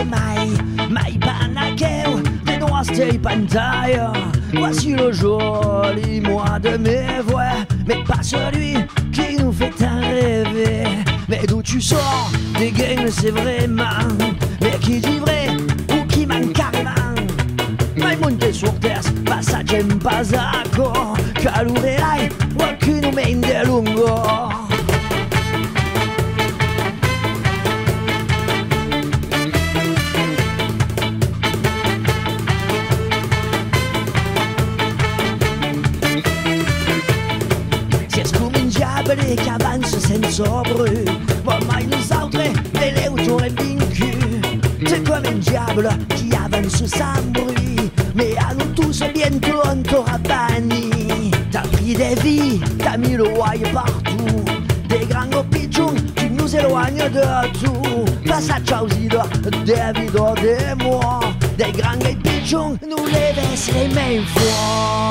c'est mai panaqueu, des noistes pantaille. Voici le joli mois de mai, ouais, mais pas celui qui nous fait tant rêver. Mais d'où tu sors, des gangs c'est vraiment, mais qui dit vrai ou qui manque carrément. Mai monté sur terre, passage en pasaco, calurerai, qualcuno mende lungo. Che avanza senza bruit, ma mai nosaltres de l'auto l'hem vincu. C'est comme un diable qui avance sans bruit, mais à nous tous bientôt on t'aura banni. T'as pris des vies, t'as mis le wire partout, des grands pigeons qui nous éloignent de tout. Passage aux îles des vidéos des mois, des grands pigeons nous les baissent les mains forts.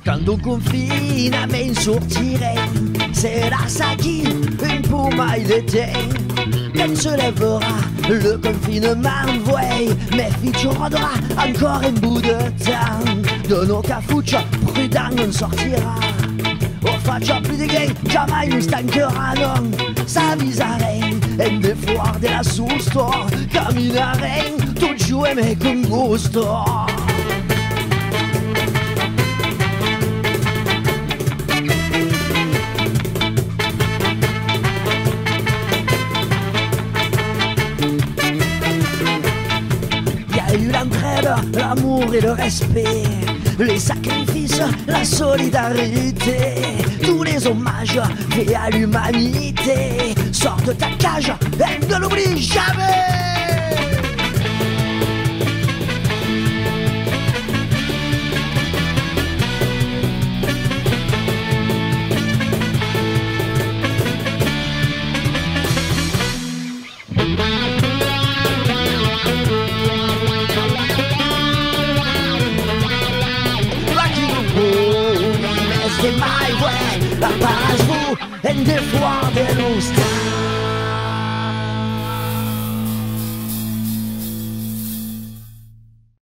Quand on confinement sortirem, serà ça qui une pour mai d'été. Quand se lèvera le confinement, ouais, mais tu rendra encore un bout de temps. De nos cafouches prudents on sortira. On faccia plus de gay, jamais nous stanquera non. S'avisarem en de foire de la susto, caminarem tout jouer mais con gusto. L'amour et le respect, les sacrifices, la solidarité, tous les hommages faits à l'humanité. Sors de ta cage et ne l'oublie jamais. C'est mai, ouais, la page vous, et des fois de nous.